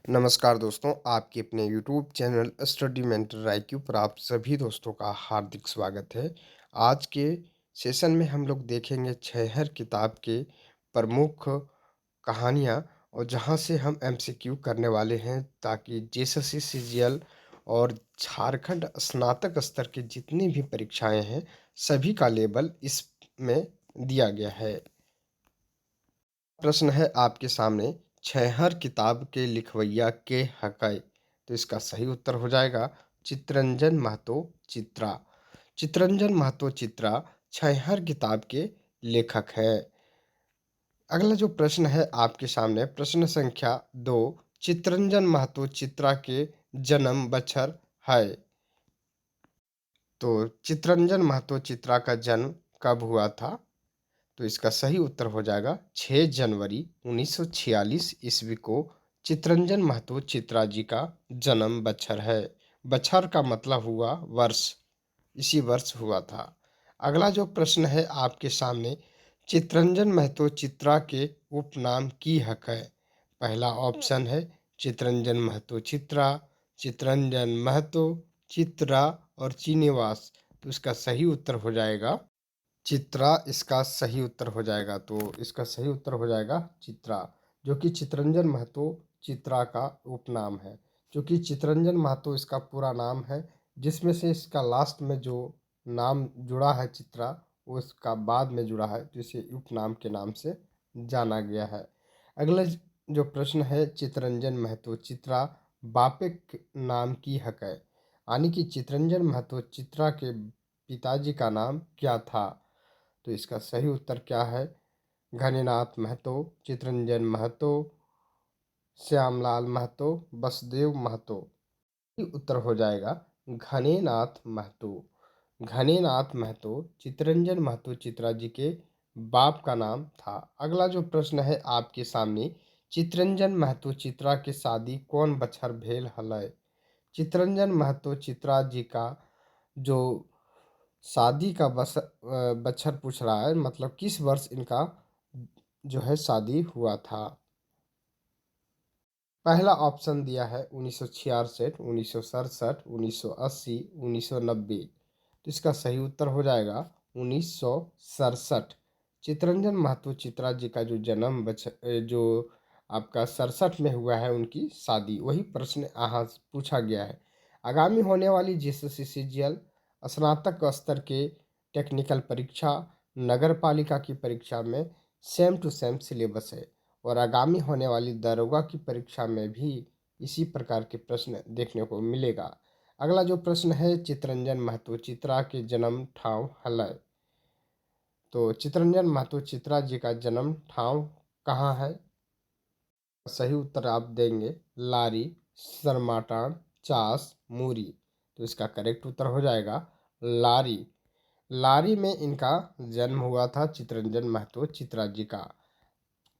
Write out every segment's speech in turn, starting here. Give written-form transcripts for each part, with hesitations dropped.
नमस्कार दोस्तों, आपके अपने YouTube channel study mentor IQ पर आप सभी दोस्तों का हार्दिक स्वागत है। आज के सेशन में हम लोग देखेंगे छहर किताब के प्रमुख कहानियाँ और जहां से हम एमसीक्यू करने वाले हैं ताकि जेएसएससी सीजीएल और झारखंड स्नातक स्तर की जितनी भी परीक्षाएं हैं सभी का लेबल इसमें दिया गया है। प्रश्न है आपके सामने, छहर किताब के लिखवैया के हकै। तो इसका सही उत्तर हो जाएगा चित्तरंजन महतो चित्रा। चित्तरंजन महतो चित्रा छहर किताब के लेखक हैं। अगला जो प्रश्न है आपके सामने, प्रश्न संख्या 2, चित्तरंजन महतो चित्रा के जन्म बछर है। तो चित्तरंजन महतो चित्रा का जन्म कब हुआ था? तो इसका सही उत्तर हो जाएगा 6 जनवरी 1946 ईस्वी को चित्तरंजन महतो चित्रा जी का जन्म बछर है। बछर का मतलब हुआ वर्ष, इसी वर्ष हुआ था। अगला जो प्रश्न है आपके सामने, चित्तरंजन महतो चित्रा के उपनाम की हक है। पहला ऑप्शन है चित्तरंजन महतो चित्रा, चित्तरंजन महतो, चित्रा और चीनिवास। तो इसका सही उत्तर हो जाएगा चित्रा। इसका सही उत्तर हो जाएगा, तो इसका सही उत्तर हो जाएगा चित्रा, जो कि चित्तरंजन महतो चित्रा का उपनाम है। क्योंकि चित्तरंजन महतो इसका पूरा नाम है, जिसमें से इसका लास्ट में जो नाम जुड़ा है चित्रा, वो इसका बाद में जुड़ा है, तो इसे उपनाम के नाम से जाना गया है। अगला जो प्रश्न है, चित्तरंजन महतो चित्रा बापे नाम की हक है। यानी कि चित्तरंजन महतो चित्रा के पिताजी का नाम क्या था? तो इसका सही उत्तर क्या है? घनीनाथ महतो, चित्तरंजन महतो, श्यामलाल महतो, बसदेव महतो। ये उत्तर हो जाएगा घनेनाथ महतो। घनेनाथ महतो चित्तरंजन महतो चित्रा जी के बाप का नाम था। अगला जो प्रश्न है आपके सामने, चित्तरंजन महतो चित्रा के शादी कौन बछर भेल हलय। चित्तरंजन महतो चित्रा जी का जो शादी का बछर पूछ रहा है, मतलब किस वर्ष इनका जो है शादी हुआ था। पहला ऑप्शन दिया है 1966, 1967, 1980, 1990। तो इसका सही उत्तर हो जाएगा 1967। चित्तरंजन महतो चित्रा जी का जो जन्म जो आपका 67 में हुआ है, उनकी शादी, वही प्रश्न यहाँ पूछा गया है। आगामी होने वाली जेएसएससी सीजीएल स्नातक स्तर के टेक्निकल परीक्षा, नगर पालिका की परीक्षा में सेम टू सेम सिलेबस है और आगामी होने वाली दरोगा की परीक्षा में भी इसी प्रकार के प्रश्न देखने को मिलेगा। अगला जो प्रश्न है, चित्तरंजन महतो चित्रा के जन्म ठाव हलय। तो चित्तरंजन महतो चित्रा जी का जन्म ठाव कहाँ है? सही उत्तर आप देंगे लारी, सरमाटान, चास, मूरी। तो इसका करेक्ट उत्तर हो जाएगा लारी। लारी में इनका जन्म हुआ था चित्तरंजन महतो चित्रा जी का।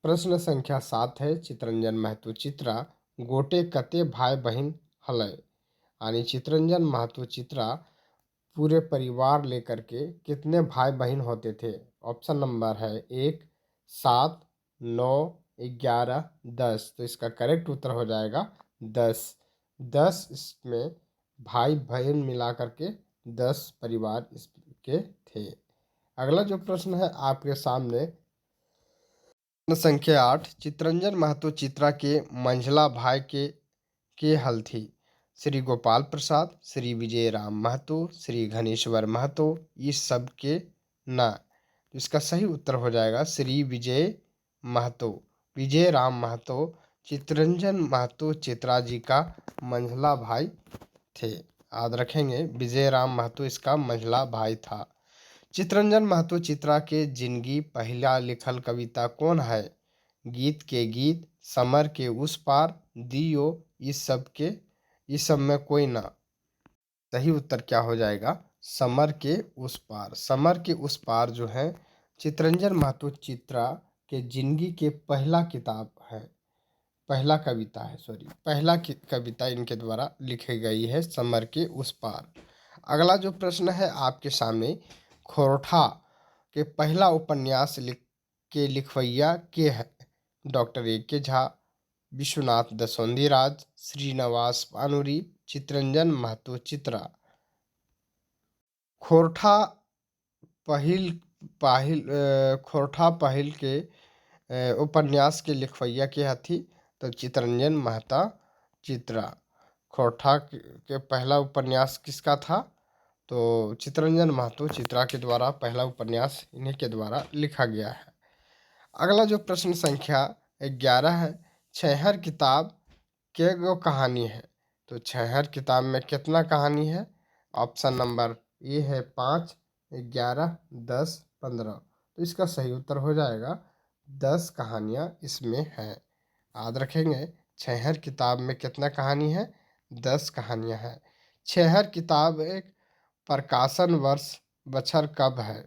प्रश्न संख्या 7 है, चित्तरंजन महतो चित्रा गोटे कते भाई बहन हलय। यानी चित्तरंजन महतो चित्रा पूरे परिवार लेकर के कितने भाई बहन होते थे? ऑप्शन नंबर है 1, 7, 9, 11, 10। तो इसका करेक्ट उत्तर हो जाएगा 10। 10 इसमें भाई बहन मिला करके 10 परिवार इसके थे। अगला जो प्रश्न है आपके सामने, प्रश्न संख्या 8, चित्तरंजन महतो चित्रा के मंझला भाई के हल थी। श्री गोपाल प्रसाद, श्री विजय राम महतो, श्री घनेश्वर महतो, इस सब के ना। तो इसका सही उत्तर हो जाएगा श्री विजय महतो। विजय राम महतो चित्तरंजन महतो चित्रा जी का मंझला भाई थे। याद रखेंगे, विजय राम महतो इसका मंझला भाई था। चित्तरंजन महतो चित्रा के जिंदगी पहला लिखल कविता कौन है? गीत के गीत, समर के उस पार, दियो, इस सब में कोई ना। सही उत्तर क्या हो जाएगा? समर के उस पार। समर के उस पार जो है चित्तरंजन महतो चित्रा के जिंदगी के पहला किताब है, पहला कविता है, पहला कविता इनके द्वारा लिखी गई है, समर के उस पार। अगला जो प्रश्न है आपके सामने, खोरठा के पहला उपन्यास लिखवैया के है? डॉक्टर ए के झा, विश्वनाथ दसोंधीराज, श्रीनिवास पानुरी, चितरंजन महतो चित्रा। खोरठा पहिल पाहिल खोरठा पहिल के उपन्यास के लिखवैया के हथी तो चितरंजन महता चित्रा। खोरठा के पहला उपन्यास किसका था? तो चितरंजन महतो चित्रा के द्वारा पहला उपन्यास इन्हीं के द्वारा लिखा गया है। अगला जो प्रश्न संख्या 11 है, छैहर किताब के गो कहानी है? तो छैहर किताब में कितना कहानी है? ऑप्शन नंबर ए है 5, 11, 10, 15। तो इसका सही उत्तर हो जाएगा 10 कहानियाँ इसमें हैं। याद रखेंगे छैहर किताब में कितना कहानी है? 10 कहानियाँ हैं। छैहर किताब एक प्रकाशन वर्ष बछर कब है?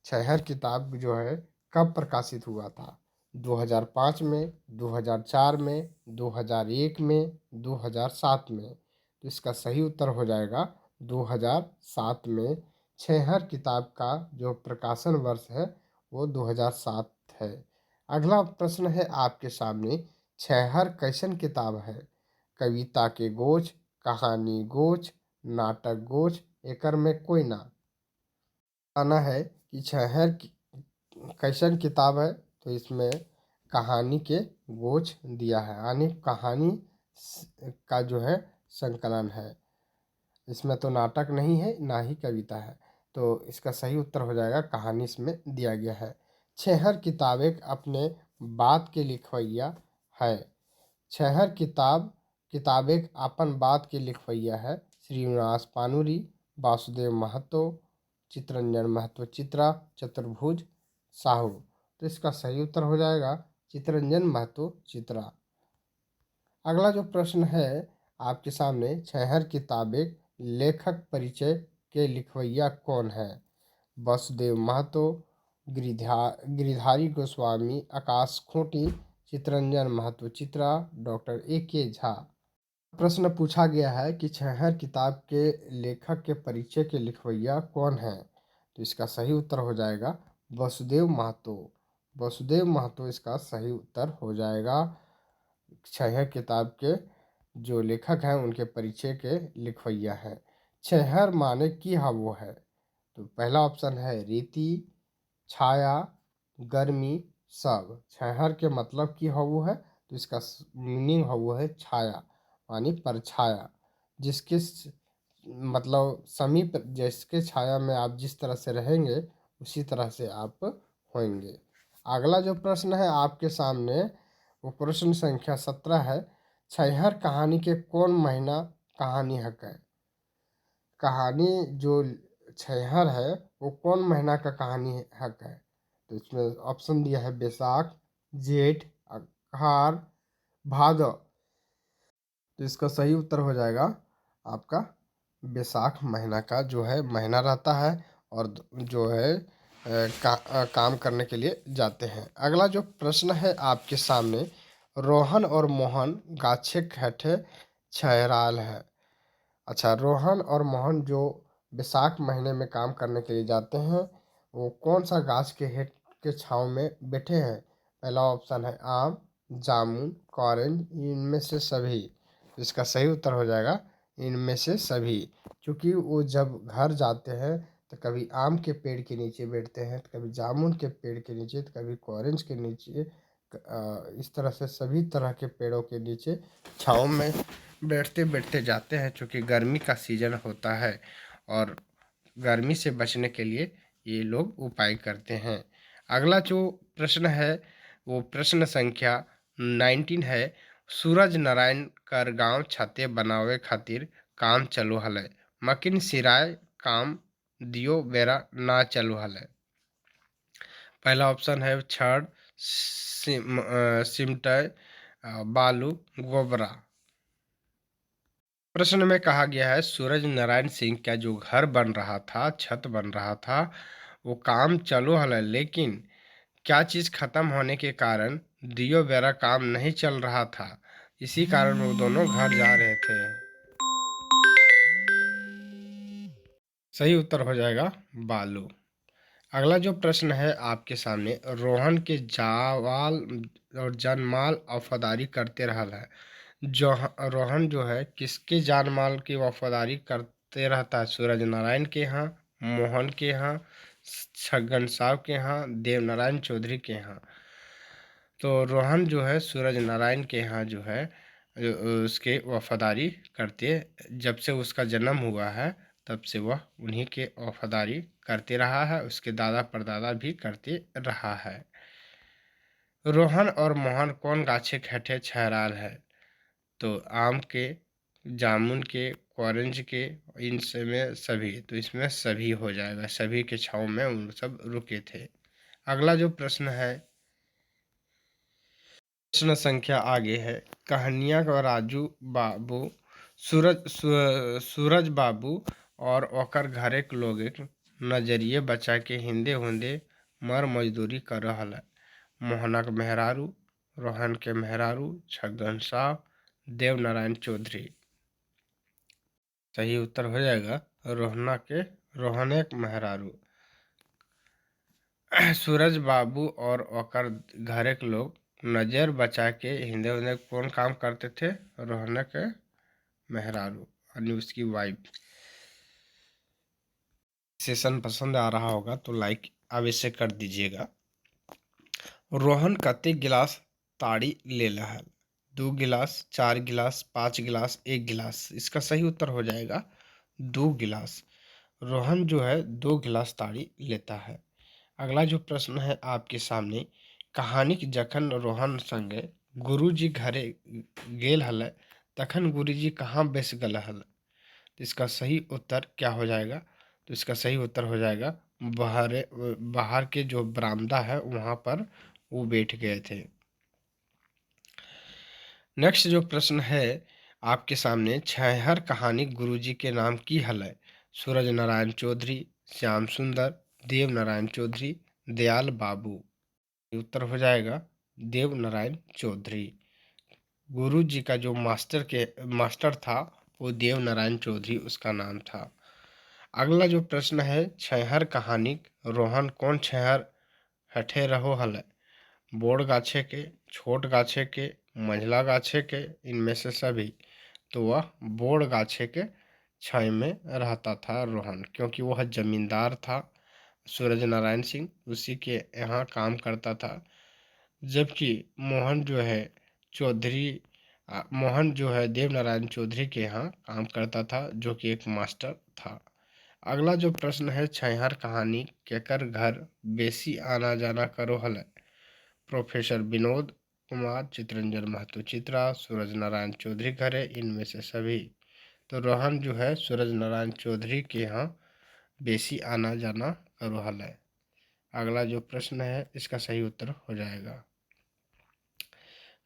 छैहर किताब जो है कब प्रकाशित हुआ था? 2005 में, 2004 में, 2001 में, 2007 में। तो इसका सही उत्तर हो जाएगा 2007 में। छैहर किताब का जो प्रकाशन वर्ष है वो 2007 है। अगला प्रश्न है आपके सामने, छैहर कैसन किताब है? कविता के गोच, कहानी गोच, नाटक गोच, एकर में कोई ना। आना है कि छैहर कैसन किताब है? तो इसमें कहानी के गोच दिया है, यानी कहानी का जो है संकलन है। इसमें तो नाटक नहीं है ना ही कविता है, तो इसका सही उत्तर हो जाएगा कहानी इसमें दिया गया है। छैहर किताब एक अपने बात के लिखवैया है। छैहर किताब एक अपन बात के लिखवैया है। श्रीनिवास पानुरी, वासुदेव महतो, चितरंजन महतो चित्रा, चतुर्भुज साहू। तो इसका सही उत्तर हो जाएगा चितरंजन महतो चित्रा। अगला जो प्रश्न है आपके सामने, छैहर किताब एक लेखक परिचय के लिखवैया कौन है? वासुदेव महतो, गिरिधारी गोस्वामी, आकाश खूंटी, चितरंजन महतो चित्रा, डॉक्टर A.K. झा। प्रश्न पूछा गया है कि छैहर किताब के लेखक के परिचय के लिखवैया कौन है? तो इसका सही उत्तर हो जाएगा वासुदेव महतो। वासुदेव महतो इसका सही उत्तर हो जाएगा। छैहर किताब के जो लेखक हैं उनके परिचय के लिखवैया हैं। छैहर माने की हवो है? तो पहला ऑप्शन है रीति, छाया, गर्मी, सब। छैहर के मतलब की हवो है? तो इसका मीनिंग हवो है छाया, यानी परछाया। जिसके मतलब समीप, जिसके छाया में आप जिस तरह से रहेंगे उसी तरह से आप होंगे। अगला जो प्रश्न है आपके सामने वो प्रश्न संख्या 17 है। छैहर कहानी के कौन महीना कहानी हक है? कहानी जो छैहर है वो कौन महीना का कहानी हक है? तो इसमें ऑप्शन दिया है बैसाख, जेठ, आहार, भादौ। तो इसका सही उत्तर हो जाएगा आपका बैसाख महीना का जो है महीना रहता है और जो है काम करने के लिए जाते हैं। अगला जो प्रश्न है आपके सामने, रोहन और मोहन गाछे हेठे छैराल है। अच्छा, रोहन और मोहन जो बैसाख महीने में काम करने के लिए जाते हैं वो कौन सा गाछ के हेठ के छाँव में बैठे हैं? पहला ऑप्शन है आम, जामुन, ऑरेंज, इनमें से सभी। इसका सही उत्तर हो जाएगा इनमें से सभी। क्योंकि वो जब घर जाते हैं तो कभी आम के पेड़ के नीचे बैठते हैं, तो कभी जामुन के पेड़ के नीचे, तो कभी ऑरेंज के नीचे, इस तरह से सभी तरह के पेड़ों के नीचे छाँव में बैठते बैठते जाते हैं। क्योंकि गर्मी का सीजन होता है और गर्मी से बचने के लिए ये लोग उपाय करते हैं। अगला जो प्रश्न है वो प्रश्न संख्या 19 है। सूरज नारायण कर गांव छाते बनावे खातिर काम चलो हले, मकिन सिराय काम दियो बेरा ना चलो हले। पहला ऑप्शन है छड़, सिमटय, बालू, गोबरा। प्रश्न में कहा गया है सूरज नारायण सिंह का जो घर बन रहा था, छत बन रहा था, वो काम चलो हल, लेकिन क्या चीज़ खत्म होने के कारण दियो बेरा काम नहीं चल रहा था। इसी कारण वो दोनों घर जा रहे थे। सही उत्तर हो जाएगा बालू। अगला जो प्रश्न है आपके सामने, रोहन के जावाल और जानमाल वफादारी करते रहल है। जो रोहन जो है किसके जानमाल की वफादारी करते रहता है? सूरज नारायण के यहाँ, मोहन के यहाँ, छगन साहब के यहाँ, देव नारायण चौधरी के यहाँ। तो रोहन जो है सूरज नारायण के यहाँ जो है उसके वफादारी करते, जब से उसका जन्म हुआ है तब से वह उन्हीं के वफादारी करते रहा है, उसके दादा परदादा भी करते रहा है। रोहन और मोहन कौन गाछे खैठे छहराल है? तो आम के, जामुन के, ऑरेंज के, इन सब में सभी, तो इसमें सभी हो जाएगा, सभी के छाँव में उन सब रुके थे। अगला जो प्रश्न है, प्रश्न संख्या आगे है, कहानियाँ का राजू बाबू सूरज बाबू और ओकर घरेक लोग नजरिए बचा के हिंदे हुंदे मर मजदूरी कर रहल है। मोहनक मेहरारू, रोहन के मेहरारू, छगन साहब, देव नारायण चौधरी। सही उत्तर हो जाएगा रोहन के मेहरारू। सूरज बाबू और ओकर घरेक लोग नजर बचा के हिंदे हुंदे कौन काम करते थे? रोहन के मेहरारू यानी उसकी वाइफ। सेशन पसंद आ रहा होगा तो लाइक अवश्य कर दीजिएगा। रोहन कते गिलास ताड़ी ले लहल? 2 गिलास, 4 गिलास, 5 गिलास, 1 गिलास। इसका सही उत्तर हो जाएगा 2 गिलास। रोहन जो है 2 गिलास ताड़ी लेता है। अगला जो प्रश्न है आपके सामने, कहानी जखन रोहन संगे गुरुजी घरे गेल हल तखन गुरुजी कहाँ बैस गल हल? तो इसका सही उत्तर क्या हो जाएगा? तो इसका सही उत्तर हो जाएगा बाहर के जो बरामदा है वहाँ पर वो बैठ गए थे। नेक्स्ट जो प्रश्न है आपके सामने, छहर कहानी गुरुजी के नाम की हल है? सूरज नारायण चौधरी, श्याम सुंदर, देव नारायण चौधरी, दयाल बाबू। उत्तर हो जाएगा देव नारायण चौधरी। गुरु जी का जो मास्टर था वो देव नारायण चौधरी उसका नाम था। अगला जो प्रश्न है, छहर कहानी रोहन कौन छहर हठे रहो हल? बोड़ गाछे के, छोट गाछे के, मंझला गाछे के, इनमें से सभी। तो वह बोड़ गाछे के छाई में रहता था रोहन, क्योंकि वह जमींदार था। सूरज नारायण सिंह उसी के यहाँ काम करता था, जबकि मोहन जो है देव नारायण चौधरी के यहाँ काम करता था, जो कि एक मास्टर था। अगला जो प्रश्न है, छहर कहानी केकर घर बेसी आना जाना करो हल? प्रोफेसर विनोद कुमार, चित्रंजन महतो चित्रा, सूरज नारायण चौधरी घरे, इनमें से सभी। तो रोहन जो है सूरज नारायण चौधरी के यहाँ बेसी आना जाना करो हल है। अगला जो प्रश्न है इसका सही उत्तर हो जाएगा।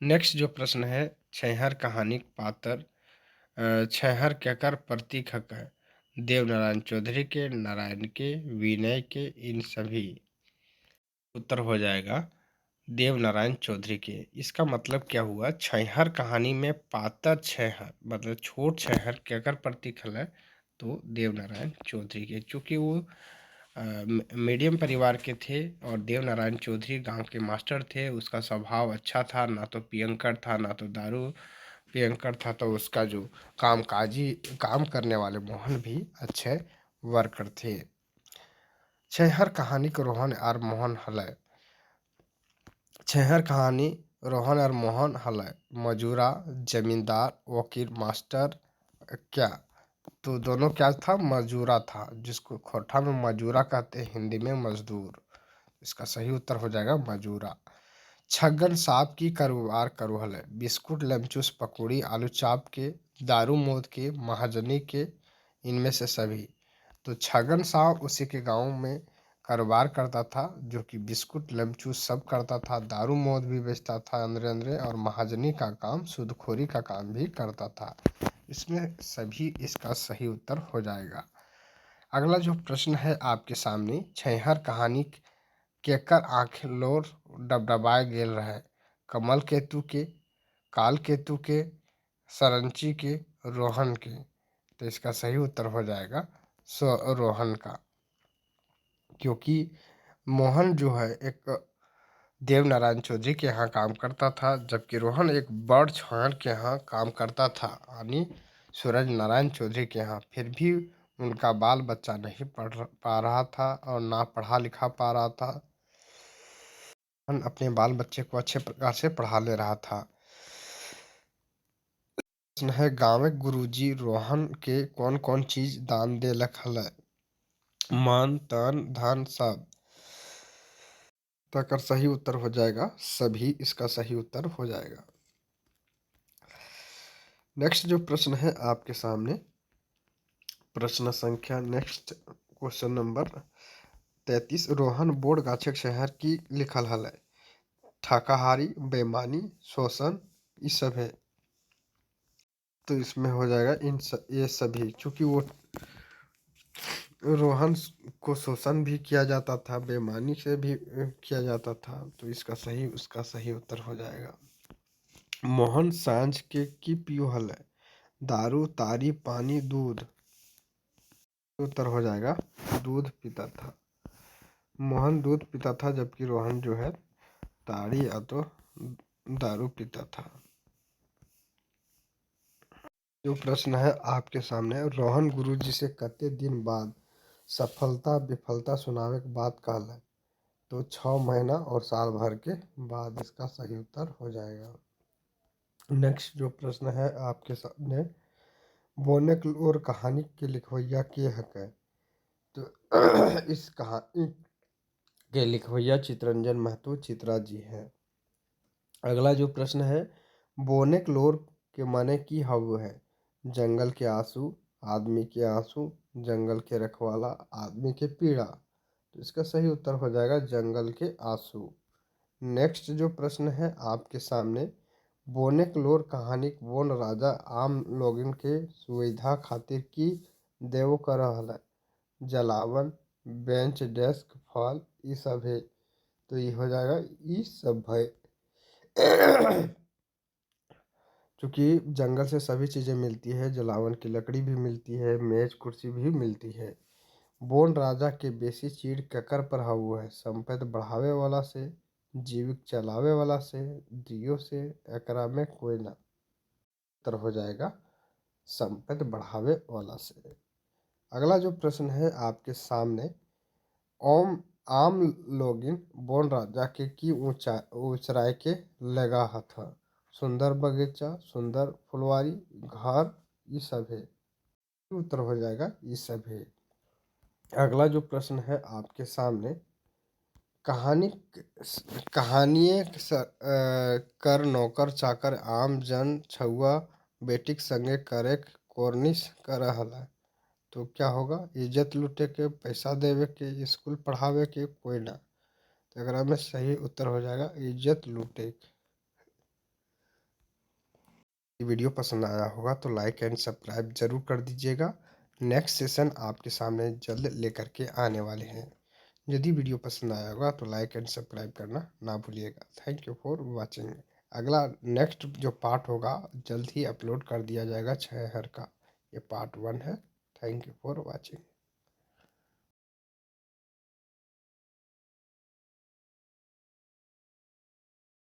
नेक्स्ट जो प्रश्न है, छहर कहानी पात्र छहर केकर प्रतीक है? देव नारायण चौधरी के, नारायण के, विनय के, इन सभी। उत्तर हो जाएगा देव नारायण चौधरी के। इसका मतलब क्या हुआ? छहर कहानी में पातर छहर मतलब छोट छहर केकर प्रतीक है? तो देव नारायण चौधरी के, चूँकि वो मीडियम परिवार के थे और देव नारायण चौधरी गांव के मास्टर थे। उसका स्वभाव अच्छा था, ना तो पियंकर था ना तो दारू पियंकर था। तो उसका जो काम करने वाले मोहन भी अच्छे वर्कर थे। छहर कहानी को रोहन और मोहन हलय। छहर कहानी रोहन और मोहन हलय मजूरा, जमींदार, वकील, मास्टर क्या? तो दोनों क्या था? मजूरा था, जिसको खोरठा में मजूरा कहते हैं, हिंदी में मजदूर। इसका सही उत्तर हो जाएगा मजूरा। छगन साहब की कारोबार करो हल? बिस्कुट, लेमचूस, पकौड़ी, आलू चाप के, दारू मोद के, महाजनी के, इनमें से सभी। तो छगन साहब उसी के गांव में कारोबार करता था, जो कि बिस्कुट लेमचूस सब करता था, दारू मौत भी बेचता था अंदरे अंदरे, और महाजनी का काम, सूदखोरी का काम भी करता था। इसमें सभी इसका सही उत्तर हो जाएगा। अगला जो प्रश्न है आपके सामने, छहर कहानी केकर आँख लोर डबडबाए गेल रहे? कमल केतु के, काल केतु के, सरंची के, रोहन के। तो इसका सही उत्तर हो जाएगा रोहन का, क्योंकि मोहन जो है एक देवनारायण चौधरी के यहाँ काम करता था, जबकि रोहन एक बर्ड छांगर के यहाँ काम करता था, यानी सूरज नारायण चौधरी के यहाँ। फिर भी उनका बाल बच्चा नहीं पढ़ पा रहा था और ना पढ़ा लिखा पा रहा था। रोहन अपने बाल बच्चे को अच्छे प्रकार से पढ़ा ले रहा था। प्रश्न है, गाँव गुरुजी रोहन के कौन कौन चीज दान देलक हल? मन, तन, धन, सब। तकर सही उत्तर हो जाएगा सभी, इसका सही उत्तर हो जाएगा। नेक्स्ट जो प्रश्न है आपके सामने, प्रश्न संख्या next question number 33। Rohan board गाछक शहर की लिखल हल? ठाकाहारी, बेईमानी, शोषण, ये सब है। तो इसमें हो जाएगा ये सभी, क्योंकि वो रोहन को शोषण भी किया जाता था, बेईमानी से भी किया जाता था। तो इसका सही उसका सही उत्तर हो जाएगा। मोहन सांझ के की पियो हल? दारू, तारी, पानी, दूध। उत्तर हो जाएगा दूध पीता था। मोहन दूध पीता था, जबकि रोहन जो है ताड़ी या तो दारू पीता था। जो प्रश्न है आपके सामने, रोहन गुरुजी से कते दिन बाद सफलता विफलता सुनावे के बात कहल है? तो 6 महीना और साल भर के बाद, इसका सही उत्तर हो जाएगा। नेक्स्ट जो प्रश्न है आपके सामने, बोनेक और कहानी के लिखवैया के हकै? तो इस कहानी के लिखवैया चितरंजन महतो चित्रा जी हैं। अगला जो प्रश्न है, बोनेक लोर के माने की हव है? जंगल के आंसू, आदमी के आंसू, जंगल के रखवाला, आदमी के पीड़ा। तो इसका सही उत्तर हो जाएगा जंगल के आंसू। नेक्स्ट जो प्रश्न है आपके सामने, बोनेक लोर कहानी बोन राजा आम लोगन के सुविधा खातिर की देवो कर हल? जलावन, बेंच, डेस्क, फल, ये सब है। तो ये हो जाएगा ये सब है। क्योंकि जंगल से सभी चीज़ें मिलती है, जलावन की लकड़ी भी मिलती है, मेज कुर्सी भी मिलती है। बोन राजा के बेसी चीड़ ककर पर हाउ है? संपत्ति बढ़ावे वाला से, जीविक चलावे वाला से, दियो से, एकरा में कोई ना। उत्तर हो जाएगा संपत्ति बढ़ावे वाला से। अगला जो प्रश्न है आपके सामने, ओम आम लोगिन बोन राजा के की ऊंचाई के लगा था? सुंदर बगीचा, सुंदर फुलवारी, घर, ये सब है। उत्तर हो जाएगा ये सब है। अगला जो प्रश्न है आपके सामने, कहानी कहानिए कर नौकर चाकर आम जन छुआ बेटिक संगे करे कोर्निश कर हला? तो क्या होगा? इज्जत लूटे के, पैसा देवे के, स्कूल पढ़ावे के, कोई ना। तो अगर में सही उत्तर हो जाएगा इज्जत लूटे। वीडियो पसंद आया होगा तो लाइक एंड सब्सक्राइब जरूर कर दीजिएगा। नेक्स्ट सेशन आपके सामने जल्द लेकर के आने वाले हैं। यदि वीडियो पसंद आया होगा तो लाइक एंड सब्सक्राइब करना ना भूलिएगा। Thank you for watching. अगला नेक्स्ट जो पार्ट होगा जल्द ही अपलोड कर दिया जाएगा 6 हर का। ये पार्ट 1 है। Thank you for watching.